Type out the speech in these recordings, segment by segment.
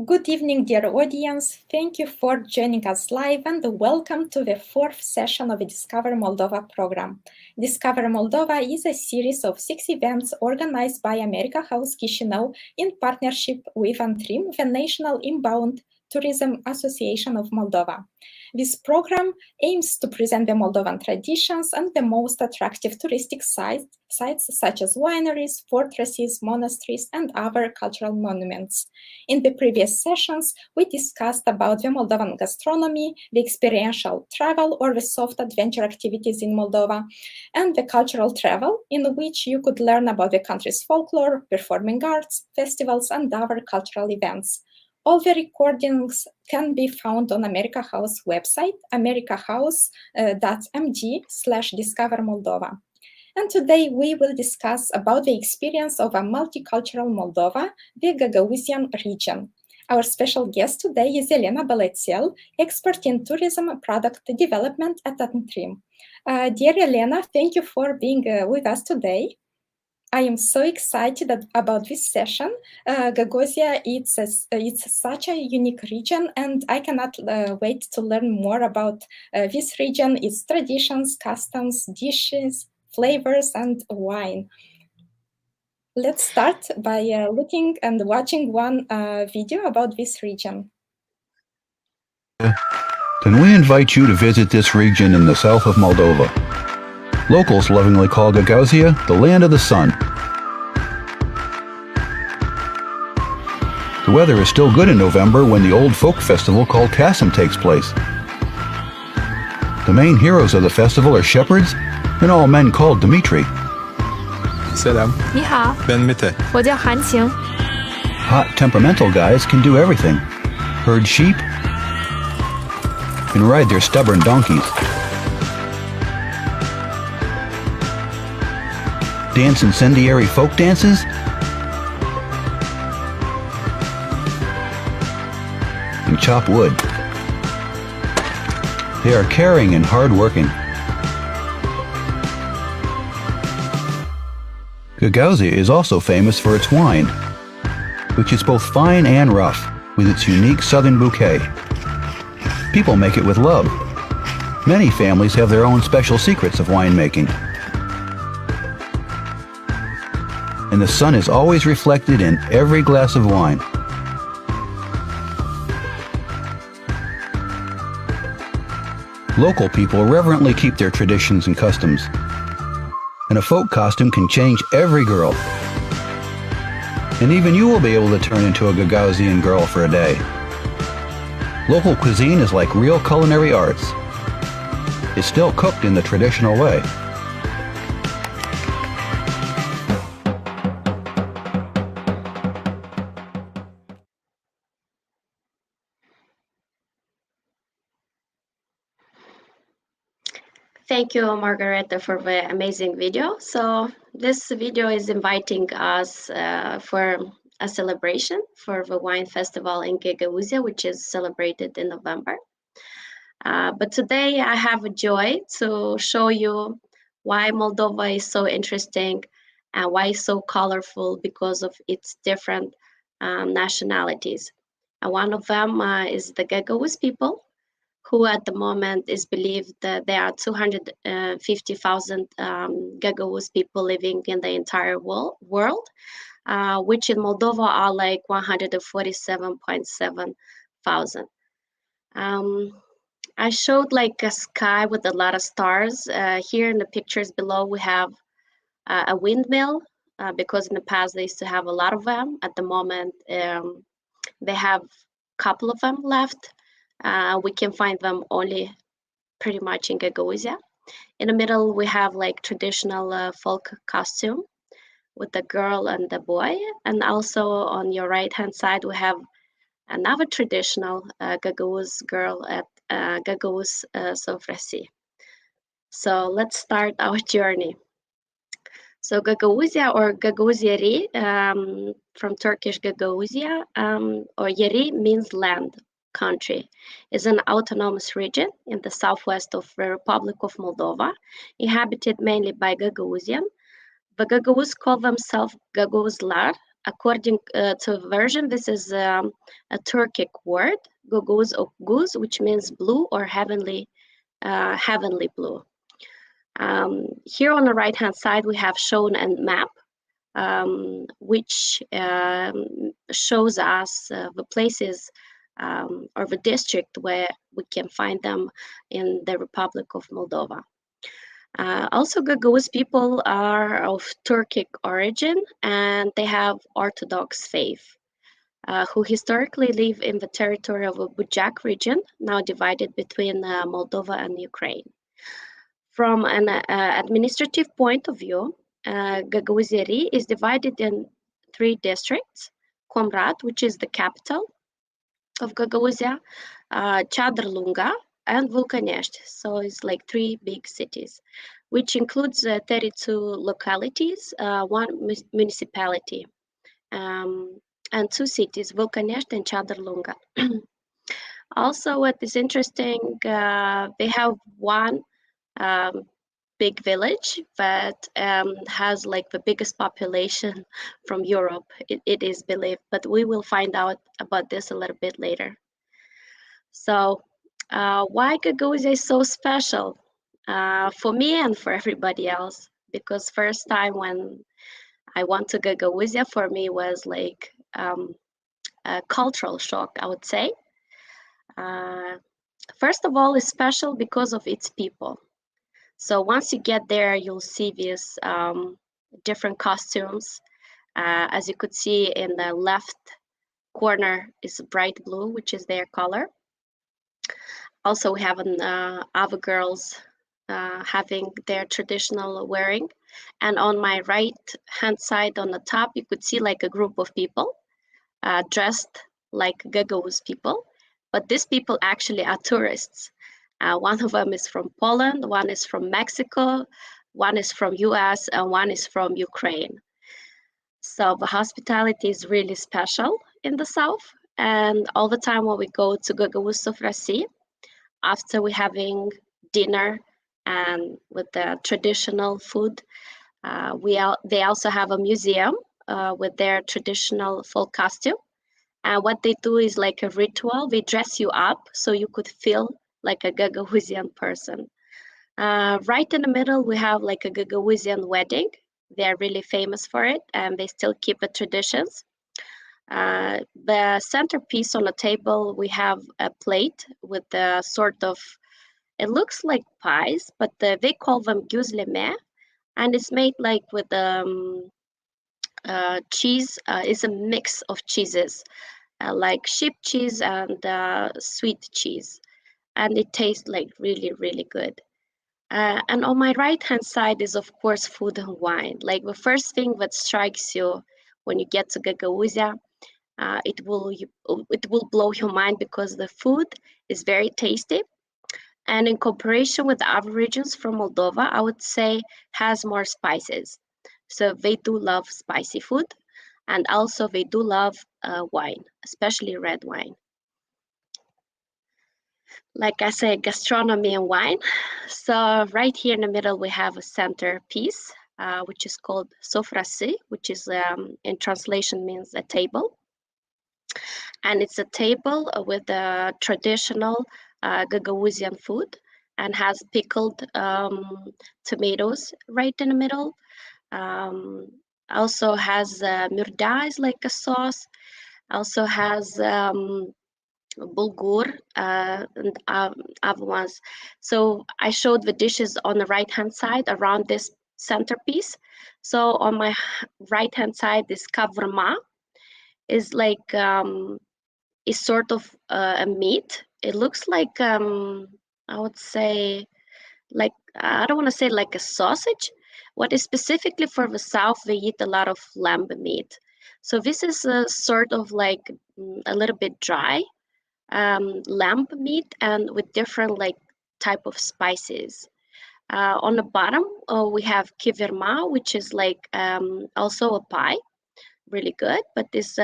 Good evening, dear audience. Thank you for joining us live and welcome to the fourth session of the Discover Moldova program. Discover Moldova is a series of 6 events organized by House Chisinau in partnership with Antrim, the National Inbound Tourism Association of Moldova. This program aims to present the Moldovan traditions and the most attractive touristic sites such as wineries, fortresses, monasteries, and other cultural monuments. In the previous sessions, we discussed about the Moldovan gastronomy, the experiential travel or the soft adventure activities in Moldova, and the cultural travel, in which you could learn about the country's folklore, performing arts, festivals, and other cultural events. All the recordings can be found on America House website, americahouse.mg/Discover Moldova. And today we will discuss about the experience of a multicultural Moldova, the Gagauzian region. Our special guest today is Elena Balatel, expert in tourism product development at Antrim. Dear Elena, thank you for being with us today. I am so excited about this session. Gagauzia, it's such a unique region, and I cannot wait to learn more about this region, its traditions, customs, dishes, flavors, and wine. Let's start by looking and watching one video about this region. Then we invite you to visit this region in the south of Moldova. Locals lovingly call Gagauzia the land of the sun. The weather is still good in November when the old folk festival called Kasim takes place. The main heroes of the festival are shepherds and all men called Dimitri. Selam. 你好， Ben Mete. 我叫韩晴。 Hot, temperamental guys can do everything. Herd sheep and ride their stubborn donkeys. Dance incendiary folk dances. And chop wood. They are caring and hard-working. Gagauzia is also famous for its wine, which is both fine and rough, with its unique southern bouquet. People make it with love. Many families have their own special secrets of winemaking. And the sun is always reflected in every glass of wine. Local people reverently keep their traditions and customs. And a folk costume can change every girl. And even you will be able to turn into a Gagauzian girl for a day. Local cuisine is like real culinary arts. It's still cooked in the traditional way. Thank you, Margareta, for the amazing video. So this video is inviting us for a celebration for the wine festival in Gagauzia, which is celebrated in November. But today I have a joy to show you why Moldova is so interesting and why it's so colorful because of its different nationalities. And one of them is the Gagauz people, who at the moment is believed that there are 250,000 Gagauz people living in the entire world, which in Moldova are like 147.7 thousand. I showed like a sky with a lot of stars. Here in the pictures below, we have a windmill because in the past they used to have a lot of them. At the moment, they have a couple of them left. We can find them only pretty much in Gagouzia. In the middle, we have like traditional folk costume with the girl and the boy. And also on your right-hand side, we have another traditional Gagauz girl at Gagauz Frasier. So let's start our journey. So Gagauzia or Gagauzieri, from Turkish Gagauzia, or Yeri means land. Country is an autonomous region in the southwest of the Republic of Moldova, inhabited mainly by Gagauzian. The Gagauz call themselves Gagauzlar, according to version, this is a Turkic word, Gaguz or Guz, which means blue or heavenly blue. Here on the right-hand side, we have shown a map, which shows us the places or the district where we can find them in the Republic of Moldova. Also, Gagauz people are of Turkic origin, and they have Orthodox faith, who historically live in the territory of the Bujak region, now divided between Moldova and Ukraine. From an administrative point of view, Gagauzia is divided in 3 districts: Comrat, which is the capital of Gagauzia, Chadar and Vulcanești. So it's like 3 big cities, which includes 32 localities, 1 municipality, and 2 cities, Vulcanești and Chadar. Also, what is interesting, they have 1 big village that has like the biggest population from Europe, it is believed, but we will find out about this a little bit later. So why Gagauzia is so special for me and for everybody else? Because first time when I went to Gagauzia, for me was like a cultural shock, I would say. First of all, it's special because of its people. So once you get there, you'll see these different costumes. As you could see in the left corner is bright blue, which is their color. Also, we have other girls having their traditional wearing. And on my right hand side on the top, you could see like a group of people dressed like Gagauz people. But these people actually are tourists. One of them is from Poland, one is from Mexico, one is from US, and one is from Ukraine. So the hospitality is really special in the south. And all the time when we go to Gagauz Frasier, after we having dinner and with the traditional food, they also have a museum with their traditional folk costume. And what they do is like a ritual. They dress you up so you could feel like a Gagauzian person. Right in the middle, we have like a Gagauzian wedding. They're really famous for it, and they still keep the traditions. The centerpiece on the table, we have a plate with a sort of, it looks like pies, but they call them güzleme, and it's made like with cheese. It's a mix of cheeses, like sheep cheese and sweet cheese. And it tastes like really, really good. And on my right-hand side is, of course, food and wine. Like the first thing that strikes you when you get to Gagauzia, it will blow your mind because the food is very tasty. And in comparison with other regions from Moldova, I would say has more spices. So they do love spicy food. And also they do love wine, especially red wine. Like I say, gastronomy and wine. So right here in the middle, we have a centerpiece, which is called sofrası, which is in translation means a table. And it's a table with the traditional Gagauzian food and has pickled tomatoes right in the middle. Also has murda, is like a sauce. Also has bulgur and other ones. So I showed the dishes on the right hand side around this centerpiece. So on my right hand side, this kavurma is like is sort of a meat. It looks like I would say like, I don't want to say like a sausage. What is specifically for the south, they eat a lot of lamb meat. So this is a sort of like a little bit dry lamb meat and with different like type of spices. On the bottom, we have kivirma, which is like also a pie, really good, but this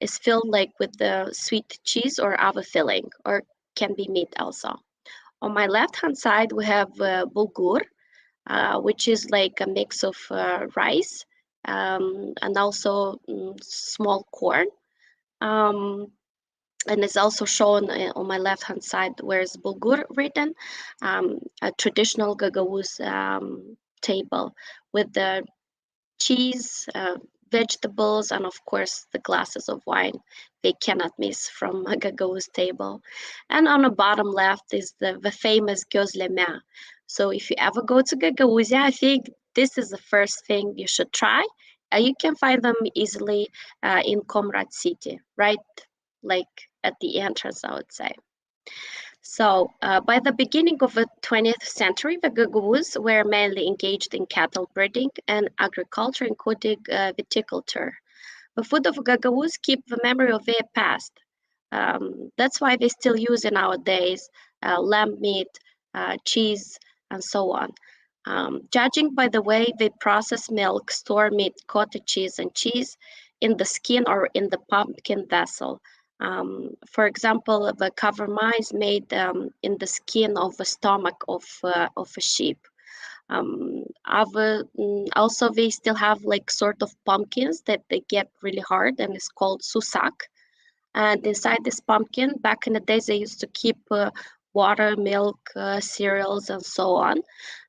is filled like with the sweet cheese or other filling, or can be meat also. On my left hand side, we have bulgur, which is like a mix of rice and also small corn. And it's also shown on my left-hand side where it's bulgur written, a traditional Gagauz table with the cheese, vegetables, and of course the glasses of wine. They cannot miss from a Gagauz table. And on the bottom left is the famous gözleme. So if you ever go to Gagauzia, I think this is the first thing you should try. You can find them easily in Comrade City, right? Like at the entrance, I would say. So by the beginning of the 20th century, the Gagauz were mainly engaged in cattle breeding and agriculture, including viticulture. The food of Gagauz keep the memory of their past. That's why they still use in nowadays lamb meat, cheese, and so on. Judging by the way they process milk, store meat, cottage cheese, and cheese in the skin or in the pumpkin vessel. For example, the kavurma is made in the skin of the stomach of a sheep. Also, they still have like sort of pumpkins that they get really hard, and it's called susak. And inside this pumpkin, back in the days, they used to keep water, milk, cereals, and so on.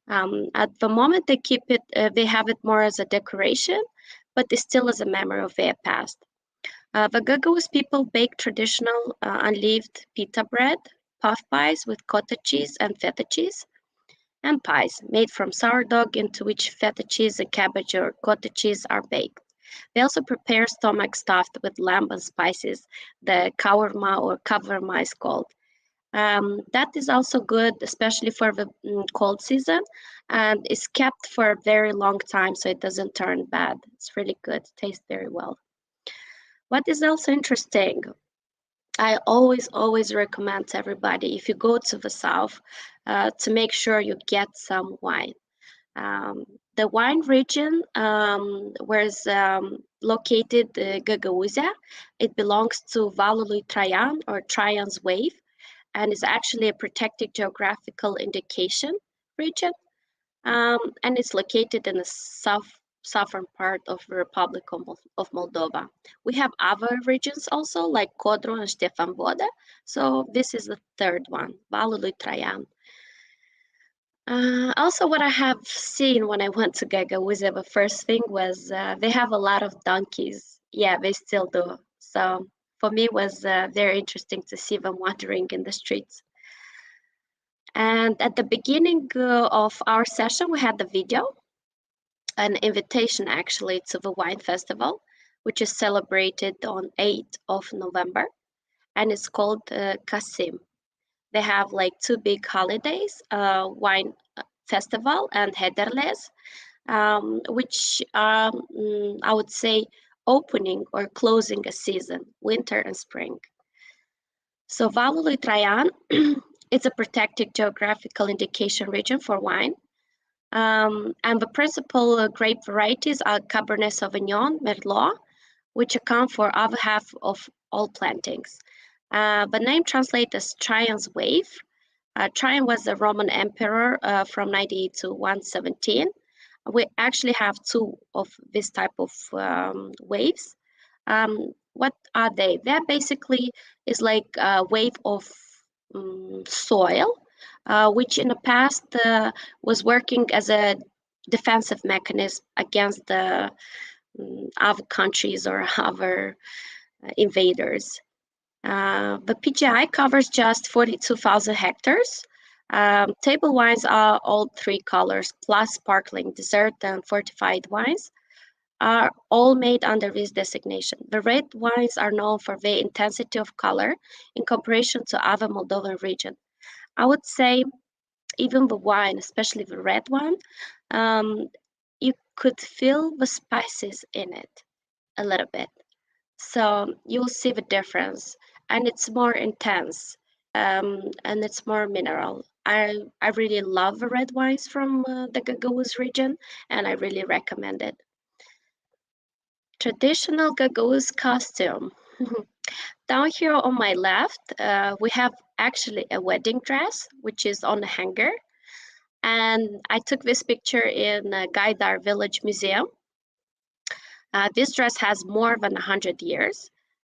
At the moment, they keep it. They have it more as a decoration, but it still is a memory of their past. The Gagauz people bake traditional unleavened pita bread, puff pies with cottage cheese and feta cheese, and pies made from sourdough into which feta cheese and cabbage or cottage cheese are baked. They also prepare stomach stuffed with lamb and spices. The kavurma or kavurma is called. That is also good, especially for the cold season, and is kept for a very long time so it doesn't turn bad. It's really good, tastes very well. What is also interesting, I always recommend to everybody, if you go to the south, to make sure you get some wine. The wine region where is located Gagauzia, it belongs to Valul lui Traian or Trajan's wave, and is actually a protected geographical indication region, and it's located in the southern part of the Republic of Moldova. We have other regions also like Codru and Ștefan Vodă, so this is the third one, Valul lui Traian. Also, what I have seen when I went to Gagauzia, the first thing was they have a lot of donkeys. Yeah, they still do. So for me, it was very interesting to see them wandering in the streets. And at the beginning of our session, we had the video, an invitation actually to the wine festival, which is celebrated on 8th of November, and it's called Kasim. They have like two big holidays, wine festival and Hederles, which I would say opening or closing a season, winter and spring. So Valul lui Traian, it's a protected geographical indication region for wine. And the principal grape varieties are Cabernet Sauvignon, Merlot, which account for over half of all plantings. The name translates as Trajan's wave. Trajan was the Roman emperor from 98 to 117. We actually have two of this type of waves. What are they? That basically is like a wave of soil, which in the past was working as a defensive mechanism against the other countries or other invaders. The PGI covers just 42,000 hectares. Table wines are all three colors, plus sparkling, dessert, and fortified wines are all made under this designation. The red wines are known for their intensity of color in comparison to other Moldovan region. I would say even the wine, especially the red one, you could feel the spices in it a little bit. So you'll see the difference, and it's more intense, and it's more mineral. I really love the red wines from the Gagauz region, and I really recommend it. Traditional Gagauz costume. Down here on my left, we have actually a wedding dress, which is on a hanger. And I took this picture in Gaidar Village Museum. This dress has more than 100 years.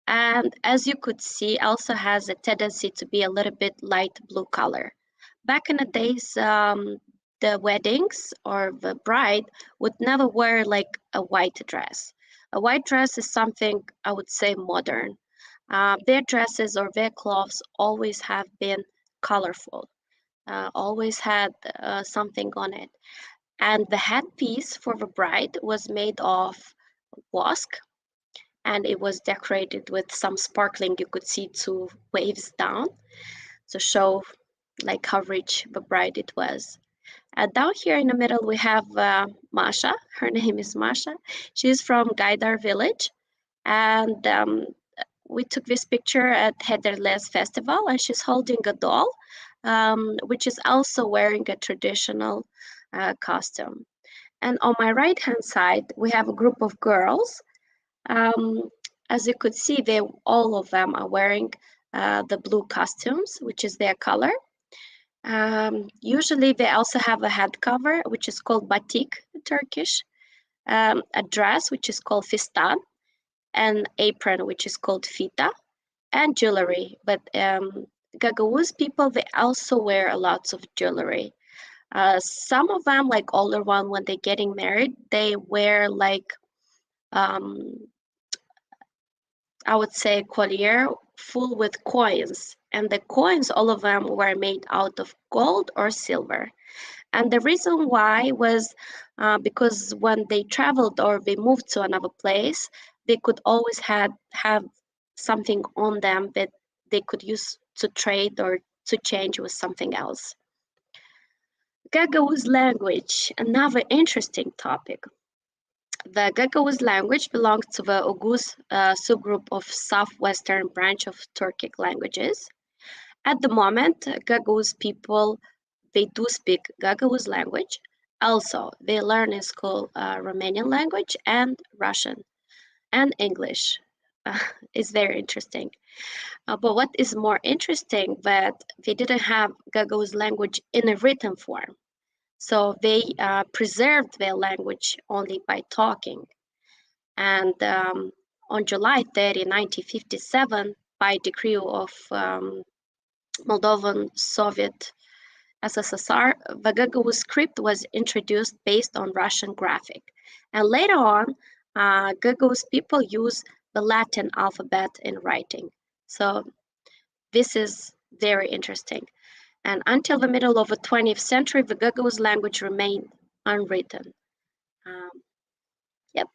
And as you could see, also has a tendency to be a little bit light blue color. Back in the days, the weddings or the bride would never wear like a white dress. A white dress is something I would say modern. Their dresses or their clothes always have been colorful, always had something on it. And the headpiece for the bride was made of wask, and it was decorated with some sparkling. You could see two waves down to show like how rich the bride it was. Down here in the middle, we have Masha. Her name is Masha. She's from Gaidar village. And we took this picture at Hederles Festival, and she's holding a doll, which is also wearing a traditional costume. And on my right-hand side, we have a group of girls. As you could see, all of them are wearing the blue costumes, which is their color. Usually they also have a head cover, which is called batik in Turkish, a dress, which is called fistan, an apron, which is called fita, and jewelry. But Gagauz people, they also wear lots of jewelry. Some of them, like older one, when they're getting married, they wear like, I would say, collier full with coins. And the coins, all of them were made out of gold or silver. And the reason why was because when they traveled or they moved to another place, they could always have something on them that they could use to trade or to change with something else. Gagauz language, another interesting topic. The Gagauz language belongs to the Oghuz subgroup of southwestern branch of Turkic languages. At the moment, Gagauz people, they do speak Gagauz language. Also, they learn in school Romanian language and Russian and English. It's very interesting. But what is more interesting, that they didn't have Gagauz language in a written form. So they preserved their language only by talking. And on July 30, 1957, by decree of Moldovan Soviet SSSR, the Gagauz script was introduced based on Russian graphic. And later on, Gagauz people use the Latin alphabet in writing. So this is very interesting. And until the middle of the 20th century, the Gagauz language remained unwritten. Yep.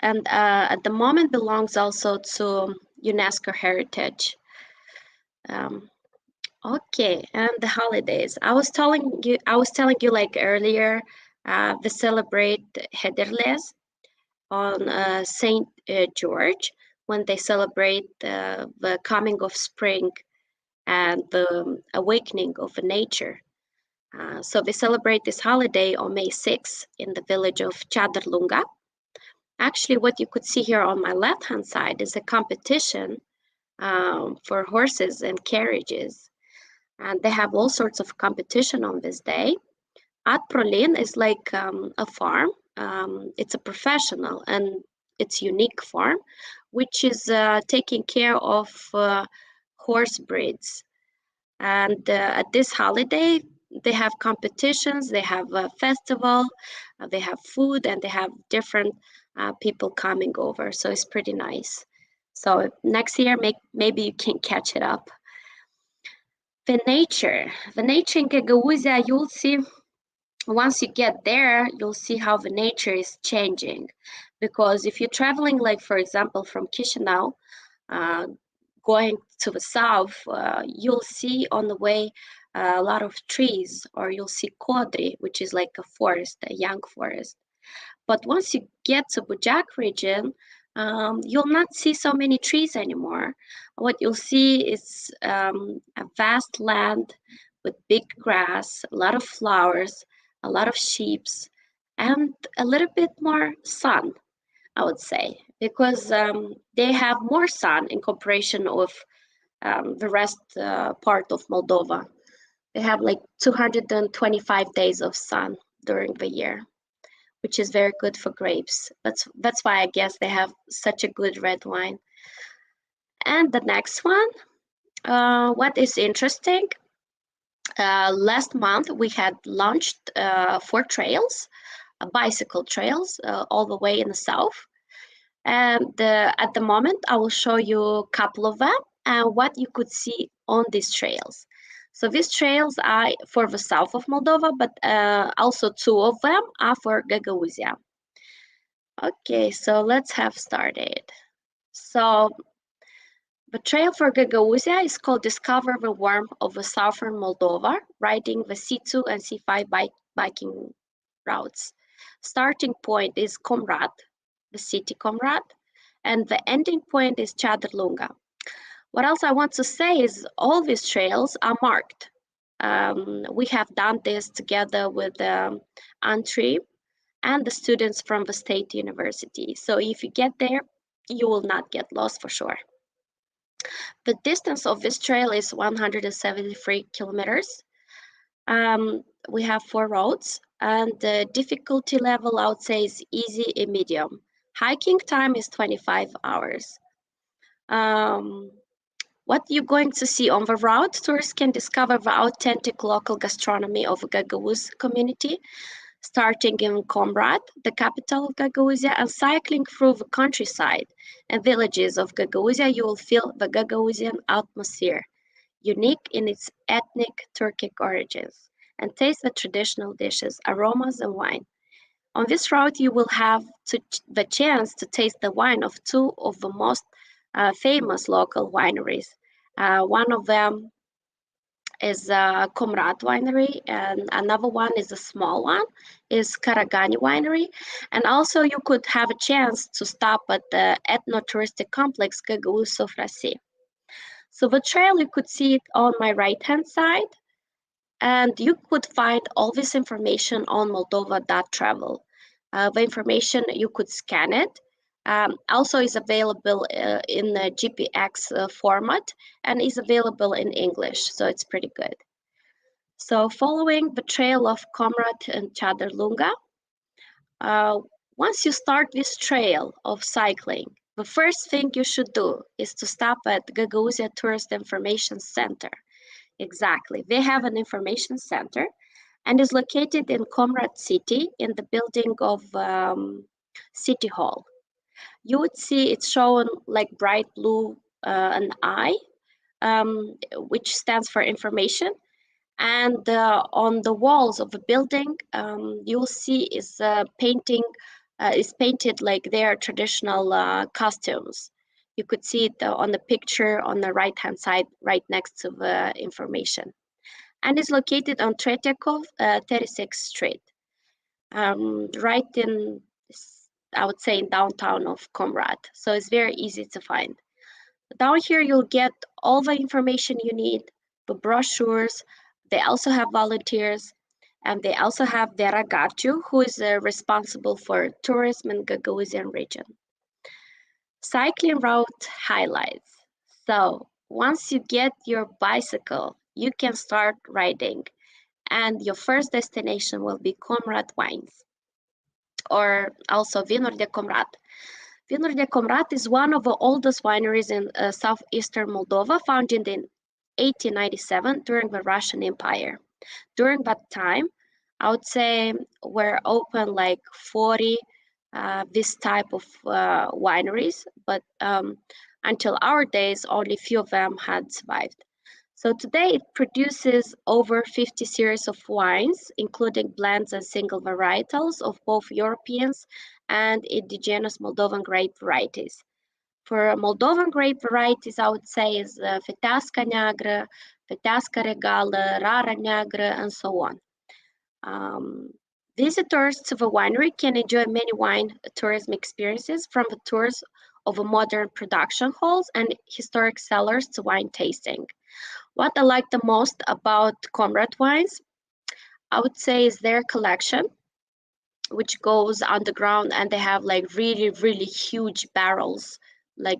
And at the moment belongs also to UNESCO heritage. Okay, and the holidays. I was telling you like earlier, they celebrate Hederles on Saint George, when they celebrate the coming of spring and the awakening of nature. So they celebrate this holiday on May 6th in the village of Chadar. Actually, what you could see here on my left-hand side is a competition for horses and carriages. And they have all sorts of competition on this day. Adroline is like a farm. It's a professional and it's unique farm, which is taking care of horse breeds. And at this holiday, they have competitions, they have a festival, they have food, and they have different people coming over. So it's pretty nice. So next year, maybe you can catch it up. The nature in Gagauzia, you'll see, once you get there, you'll see how the nature is changing. Because if you're traveling, like for example, from Chisinau, going to the south, you'll see on the way a lot of trees, or you'll see Kodri, which is like a forest, a young forest. But once you get to Bujak region, you'll not see so many trees anymore. What you'll see is a vast land with big grass, a lot of flowers, a lot of sheep, and a little bit more sun, I would say, because they have more sun in comparison with the rest part of Moldova. They have like 225 days of sun during the year, which is very good for grapes. That's why I guess they have such a good red wine. And the next one, what is interesting, last month we had launched 4 trails, bicycle trails, all the way in the south. And at the moment, I will show you a couple of them and what you could see on these trails. So these trails are for the south of Moldova, but also 2 of them are for Gagauzia. Okay, so let's have started. So the trail for Gagauzia is called Discover the Warmth of the Southern Moldova, riding the C2 and C5 biking routes. Starting point is Comrat, the city Comrat, and the ending point is Chadrlunga. What else I want to say is all these trails are marked. We have done this together with Antri and the students from the state university. So if you get there, you will not get lost for sure. The distance of this trail is 173 kilometers. We have 4 roads, and the difficulty level I would say is easy and medium. Hiking time is 25 hours. What you're going to see on the route, tourists can discover the authentic local gastronomy of the Gagauz community, starting in Comrat, the capital of Gagauzia, and cycling through the countryside and villages of Gagauzia. You will feel the Gagauzian atmosphere, unique in its ethnic Turkic origins, and taste the traditional dishes, aromas, and wine. On this route, you will have the chance to taste the wine of 2 of the most famous local wineries. One of them is Comrat Winery, and another one is a small one, is Karagani Winery. And also you could have a chance to stop at the Ethno-Touristic complex Gagaruso Frasier. So the trail, you could see it on my right-hand side, and you could find all this information on moldova.travel. The information, you could scan it. Also is available in the GPX format and is available in English, so it's pretty good. So following the trail of Comrat and Chadrlunga, once you start this trail of cycling, the first thing you should do is to stop at Gagauzia Tourist Information Center. Exactly, they have an information center and is located in Comrat City in the building of City Hall. You would see it's shown like bright blue an I, which stands for information. And on the walls of the building, you'll see is painted like their traditional costumes. You could see it on the picture on the right-hand side, right next to the information. And it's located on Tretyakov, 36th Street, right in, I would say, in downtown of Comrat. So it's very easy to find. Down here, you'll get all the information you need, the brochures. They also have volunteers, and they also have the Ragatu, who is responsible for tourism in Gagauzian region. Cycling route highlights. So once you get your bicycle, you can start riding, and your first destination will be Comrat Wines, or also Vinuri de Comrat. Vinuri de Comrat is one of the oldest wineries in southeastern Moldova, founded in 1897 during the Russian Empire. During that time, I would say were open like 40 this type of wineries, but until our days, only few of them had survived. So today it produces over 50 series of wines, including blends and single varietals of both Europeans and indigenous Moldovan grape varieties. For Moldovan grape varieties, I would say is Feteasca Neagră, Feteasca Regală, Rara Neagră, and so on. Visitors to the winery can enjoy many wine tourism experiences, from the tours of modern production halls and historic cellars to wine tasting. What I like the most about Comrat Wines, I would say, is their collection, which goes underground, and they have like really, really huge barrels. Like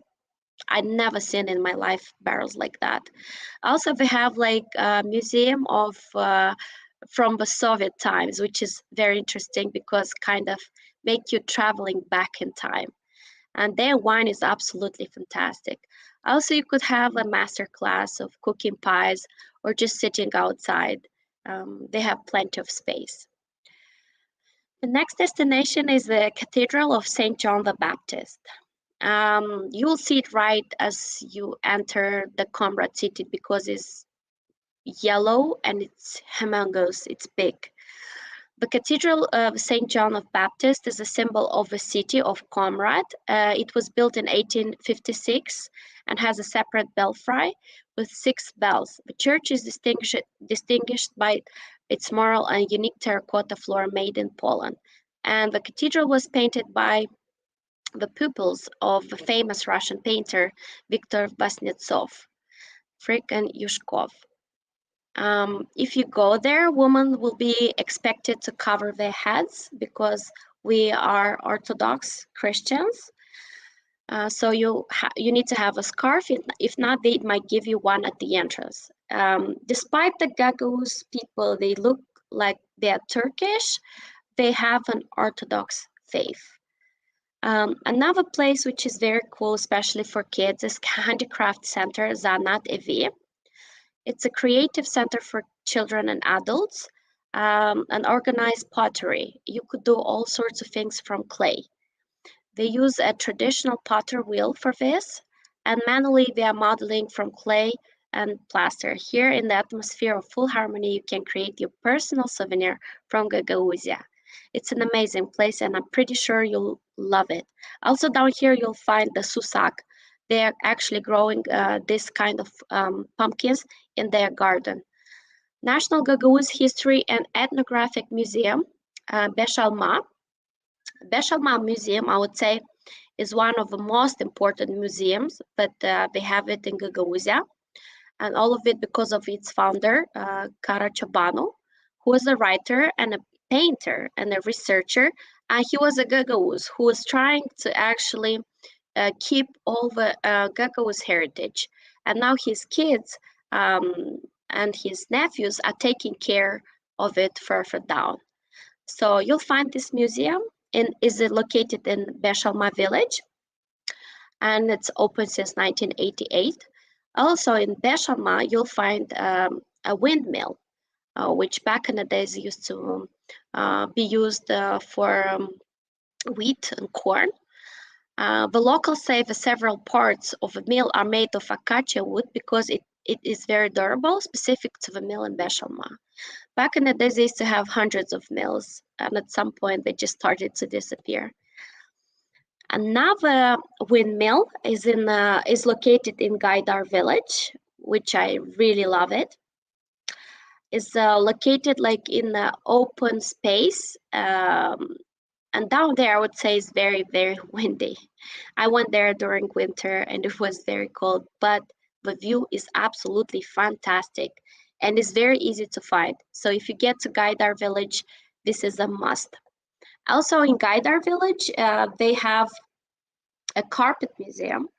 I'd never seen in my life barrels like that. Also, they have like a museum of from the Soviet times, which is very interesting because kind of make you traveling back in time. And their wine is absolutely fantastic. Also, you could have a master class of cooking pies or just sitting outside. They have plenty of space. The next destination is the Cathedral of St. John the Baptist. You will see it right as you enter the Comrade city because it's yellow and it's humongous, it's big. The Cathedral of St. John of Baptist is a symbol of the city of Comrade. It was built in 1856 and has a separate belfry with 6 bells. The church is distinguished by its marble and unique terracotta floor made in Poland. And the cathedral was painted by the pupils of the famous Russian painter Viktor Vasnetsov, Frick and Yushkov. If you go there, women will be expected to cover their heads because we are Orthodox Christians. So you need to have a scarf. If not, they might give you one at the entrance. Despite the Gagauz people, they look like they're Turkish. They have an Orthodox faith. Another place which is very cool, especially for kids, is Handicraft Center Zanat Evi. It's a creative center for children and adults, and organized pottery. You could do all sorts of things from clay. They use a traditional potter wheel for this, and manually they are modeling from clay and plaster. Here in the atmosphere of full harmony, you can create your personal souvenir from Gagauzia. It's an amazing place, and I'm pretty sure you'll love it. Also down here, you'll find the susak. They are actually growing this kind of pumpkins in their garden. National Gagauz History and Ethnographic Museum, Beshalma. Beshalma Museum, I would say, is one of the most important museums, but they have it in Gagauzia. And all of it because of its founder, Karachabanu, who was a writer and a painter and a researcher. And he was a Gagauz who was trying to actually keep all the Gagauz heritage. And now his kids and his nephews are taking care of it further down. So you'll find this museum is located in Beshalma village, and it's open since 1988. Also in Beshalma, you'll find a windmill, which back in the days used to be used for wheat and corn. The locals say the several parts of the mill are made of acacia wood because it is very durable, specific to the mill in Beshalma. Back in the days, they used to have hundreds of mills, and at some point they just started to disappear. Another windmill is located in Gaidar village, which I really love it. It's located like in the open space, and down there I would say is very, very windy. I went there during winter and it was very cold, but the view is absolutely fantastic and it's very easy to find. So if you get to Gaidar village, this is a must. Also in Gaidar village, they have a carpet museum,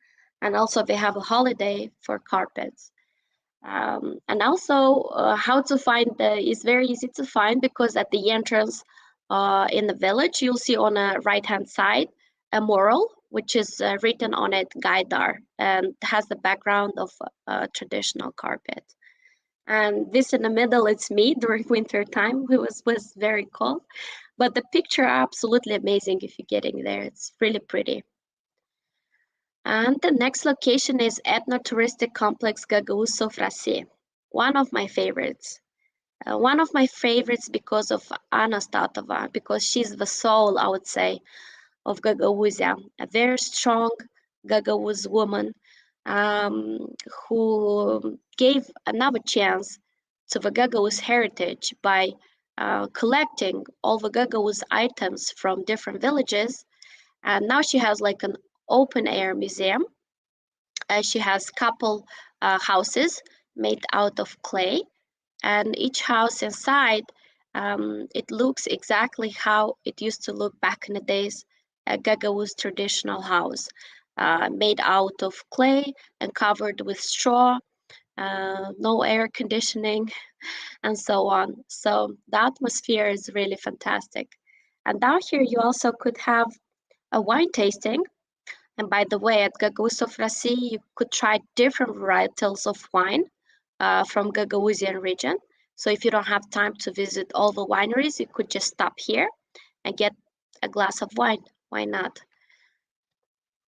and also they have a holiday for carpets. And also how to find is very easy to find because at the entrance in the village, you'll see on the right-hand side a mural, which is written on it Gaidar, and has the background of traditional carpet. And this in the middle, it's me during winter time. It was very cold, but the picture are absolutely amazing if you're getting there. It's really pretty. And the next location is Ethno-Touristic Complex Gagauzo Frasier, one of my favorites. One of my favorites because of Anna Statova, because she's the soul, I would say, of Gagauzia, a very strong Gagauz woman who gave another chance to the Gagauz heritage by collecting all the Gagauz items from different villages. And now she has like an open air museum. She has couple houses made out of clay, and each house inside, it looks exactly how it used to look back in the days, a Gagauz traditional house, made out of clay and covered with straw. no air conditioning, and so on. So the atmosphere is really fantastic. And down here, you also could have a wine tasting. And by the way, at Gagosa Frasier, you could try different varietals of wine from Gagauzian region. So if you don't have time to visit all the wineries, you could just stop here and get a glass of wine. Why not?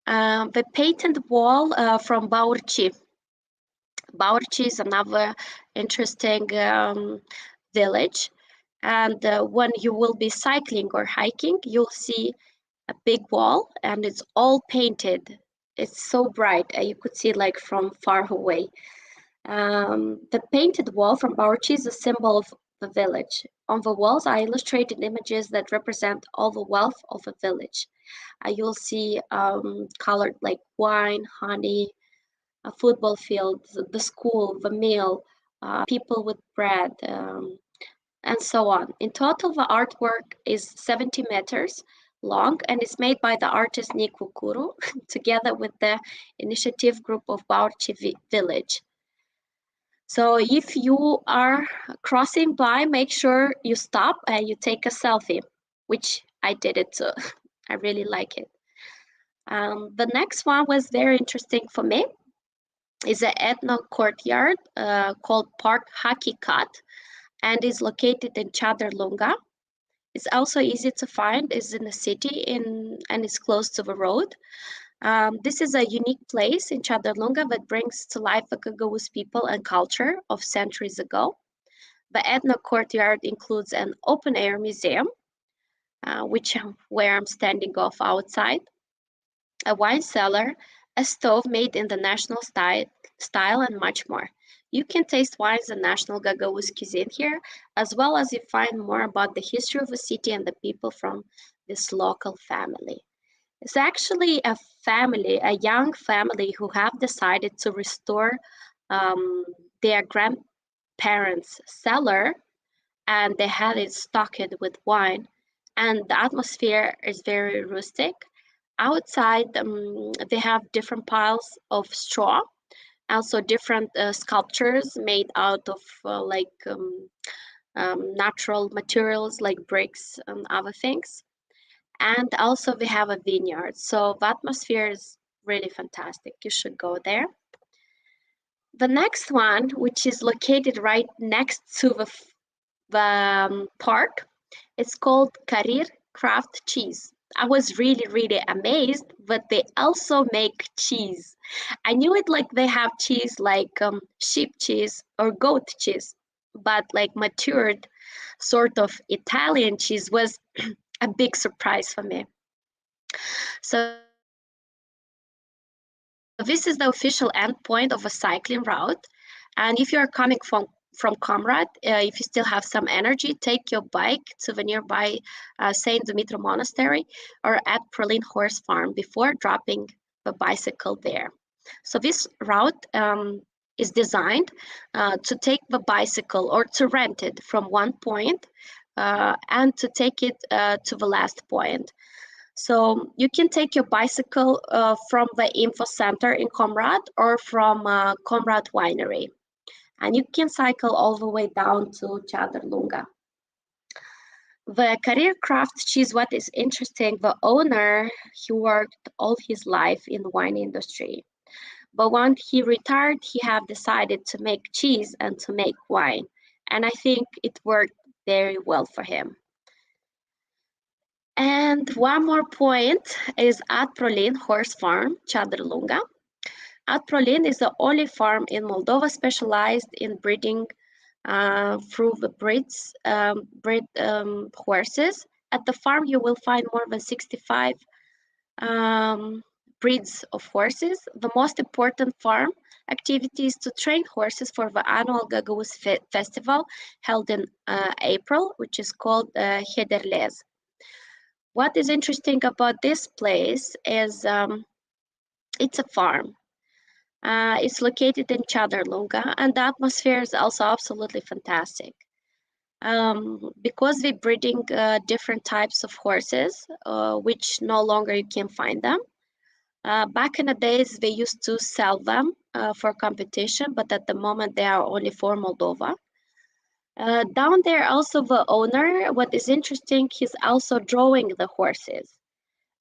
The painted wall from Baurci. Baurci is another interesting village. And when you will be cycling or hiking, you'll see a big wall and it's all painted. It's so bright. You could see like from far away. The painted wall from Baurci is a symbol of the village. On the walls are illustrated images that represent all the wealth of a village. You'll see colored like wine, honey, a football field, the school, the mill, people with bread, and so on. In total, the artwork is 70 meters long and is made by the artist Nicu Curu together with the initiative group of Baurci Village. So if you are crossing by, make sure you stop and you take a selfie, which I did it too. I really like it. The next one was very interesting for me. Is an Ethnocourtyard called Park Hakikat and is located in Chadar-Lunga. It's also easy to find, is in the city and is close to the road. This is a unique place in Chadar-Lunga that brings to life the Gagauz people and culture of centuries ago. The Ethnocourtyard includes an open-air museum, where I'm standing off outside, a wine cellar, a stove made in the national style, and much more. You can taste wines and national Gagauz cuisine here, as well as you find more about the history of the city and the people from this local family. It's actually a family, a young family who have decided to restore their grandparents' cellar, and they had it stocked with wine, and the atmosphere is very rustic. Outside, they have different piles of straw, also different sculptures made out of natural materials like bricks and other things. And also we have a vineyard. So the atmosphere is really fantastic. You should go there. The next one, which is located right next to the park, it's called Karir Craft Cheese. I was really, really amazed, but they also make cheese. I knew it like they have cheese like sheep cheese or goat cheese, but like matured sort of Italian cheese was a big surprise for me. So this is the official endpoint of a cycling route. And if you're coming from Comrade, if you still have some energy, take your bike to the nearby Saint Dumitru Monastery or at Prolin Horse Farm before dropping the bicycle there. So this route is designed to take the bicycle or to rent it from one point and to take it to the last point. So you can take your bicycle from the info center in Comrade or from Comrade Winery. And you can cycle all the way down to Chadar-Lunga. The Career Craft Cheese, what is interesting, the owner, he worked all his life in the wine industry. But when he retired, he have decided to make cheese and to make wine. And I think it worked very well for him. And one more point is at Prolin Horse Farm, Chadar-Lunga. Adroline is the only farm in Moldova specialized in breeding through the bred horses. At the farm, you will find more than 65 breeds of horses. The most important farm activity is to train horses for the annual Gagauz festival held in April, which is called Hederlez. What is interesting about this place is it's a farm. It's located in Chadar-Lunga, and the atmosphere is also absolutely fantastic. Because we're breeding different types of horses, which no longer you can find them. Back in the days, they used to sell them for competition, but at the moment they are only for Moldova. Down there, also the owner, what is interesting, he's also drawing the horses.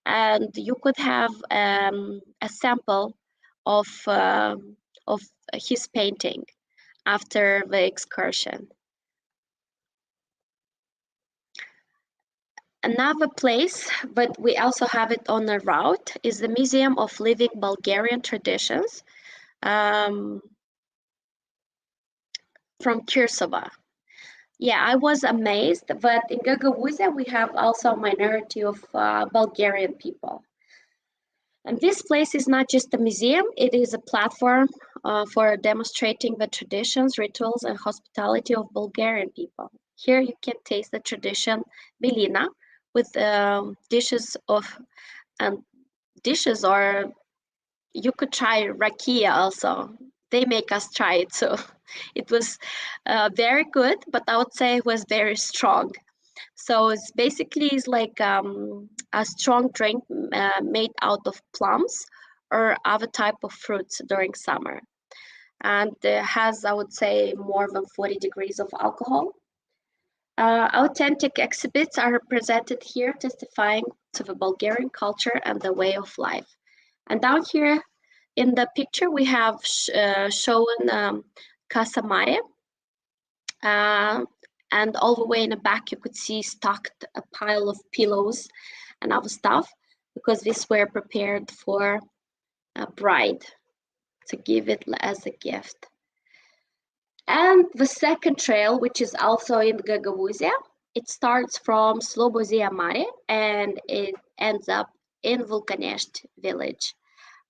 And you could have a sample of his painting after the excursion. Another place, but we also have it on the route, is the Museum of Living Bulgarian Traditions from Kirsova. Yeah, I was amazed, but in Gagauzia we have also a minority of Bulgarian people. And this place is not just a museum, it is a platform for demonstrating the traditions, rituals, and hospitality of Bulgarian people. Here you can taste the tradition Belina with dishes, or you could try rakia also. They make us try it, so it was very good, but I would say it was very strong. So it's basically like a strong drink made out of plums or other type of fruits during summer. And it has, I would say, more than 40 degrees of alcohol. Authentic exhibits are represented here, testifying to the Bulgarian culture and the way of life. And down here in the picture, we have shown Casa Mare. And all the way in the back, you could see stocked a pile of pillows and other stuff, because these were prepared for a bride to give it as a gift. And the second trail, which is also in Gagauzia, it starts from Slobozia Mare and it ends up in Vulcanești village.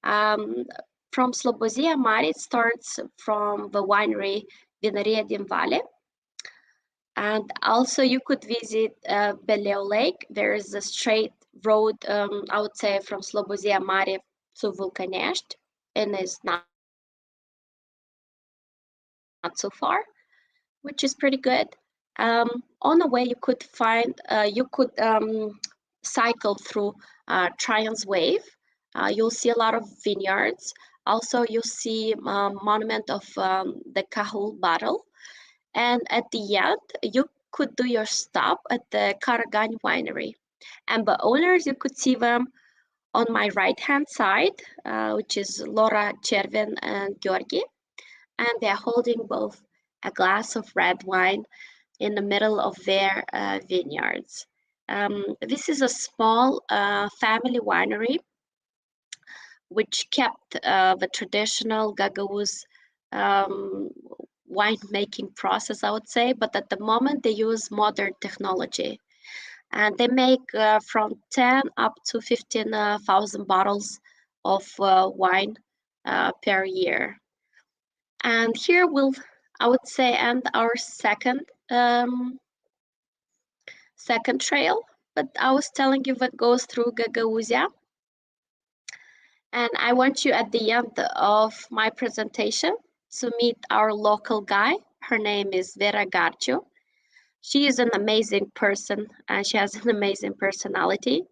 From Slobozia Mare, it starts from the winery Vinăria din Vale. And also you could visit Beleu Lake. There is a straight road, I would say, from Slobozia Mare to Vulcanești, and it's not so far, which is pretty good. On the way, you could cycle through Traian's Wave. You'll see a lot of vineyards. Also, you'll see monument of the Cahul battle. And at the end, you could do your stop at the Karagani winery. And the owners, you could see them on my right-hand side, which is Laura Cherven and Georgi. And they're holding both a glass of red wine in the middle of their vineyards. This is a small family winery which kept the traditional Gagauz winemaking process, I would say, but at the moment they use modern technology. And they make from 10 up to 15,000 bottles of wine per year. And here we'll, I would say, end our second trail, but I was telling you what goes through Gagauzia. And I want you at the end of my presentation to meet our local guide. Her name is Vera Garciu. She is an amazing person and she has an amazing personality.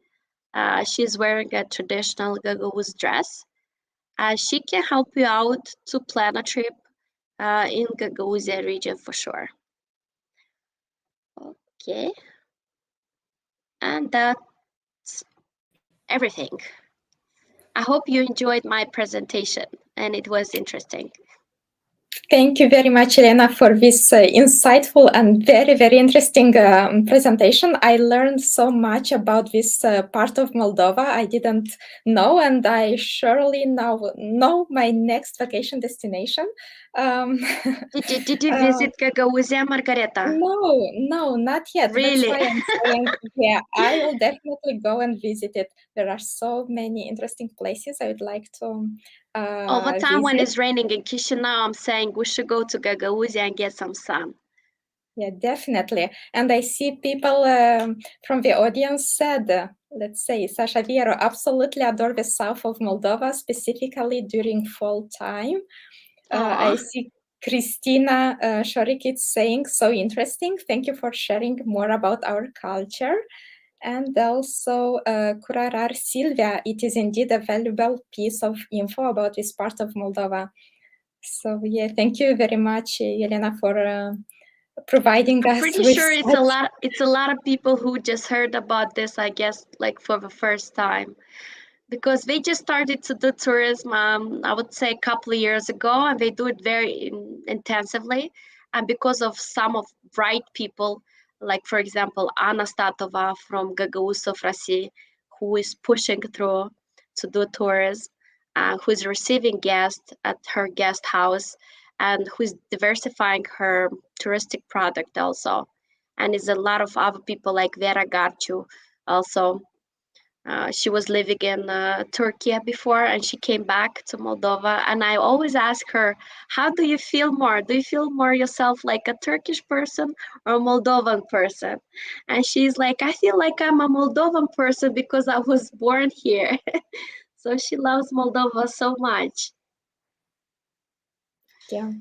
She's wearing a traditional Gagauz dress. She can help you out to plan a trip in Gagauzia region for sure. Okay. And that's everything. I hope you enjoyed my presentation and it was interesting. Thank you very much, Elena, for this insightful and very, very interesting presentation. I learned so much about this part of Moldova I didn't know, and I surely now know my next vacation destination. Did you visit Gagauzia, Margareta? No, not yet. Really? That's why I'm saying, yeah, I will definitely go and visit it. There are so many interesting places I would like to all the time visit. when it's raining in Chisinau, I'm saying we should go to Gagauzia and get some sun. Yeah, definitely. And I see people from the audience said, let's say, Sasha Viero absolutely adore the south of Moldova, specifically during fall time. I see Christina Shorikit saying, so interesting. Thank you for sharing more about our culture. And also, Curarar Silvia, it is indeed a valuable piece of info about this part of Moldova. So yeah, thank you very much, Elena, for providing us Pretty with sure it's a lot of people who just heard about this, I guess, like for the first time, because they just started to do tourism, I would say a couple of years ago, and they do it very intensively. And because of some of bright people, like for example, Anna Statova from Gagauzo Frasier, who is pushing through to do tourism, who is receiving guests at her guest house, and who is diversifying her touristic product also. And is a lot of other people like Vera Garciu also. She was living in Turkey before, and she came back to Moldova. And I always ask her, how do you feel more? Do you feel more yourself like a Turkish person or a Moldovan person? And she's like, I feel like I'm a Moldovan person because I was born here. So she loves Moldova so much. Yeah.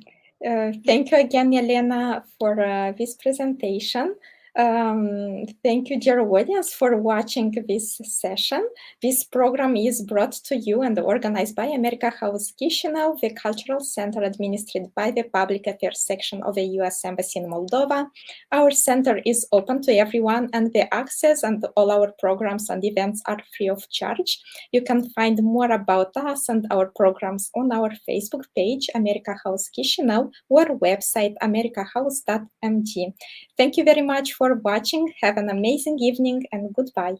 Thank you again, Elena, for this presentation. Thank you, dear audience, for watching this session. This program is brought to you and organized by America House Chisinau, the cultural center administered by the Public Affairs section of the U.S. Embassy in Moldova. Our center is open to everyone, and the access and all our programs and events are free of charge. You can find more about us and our programs on our Facebook page, America House Chisinau, or website, americahouse.md. Thank you very much for watching. Have an amazing evening and goodbye.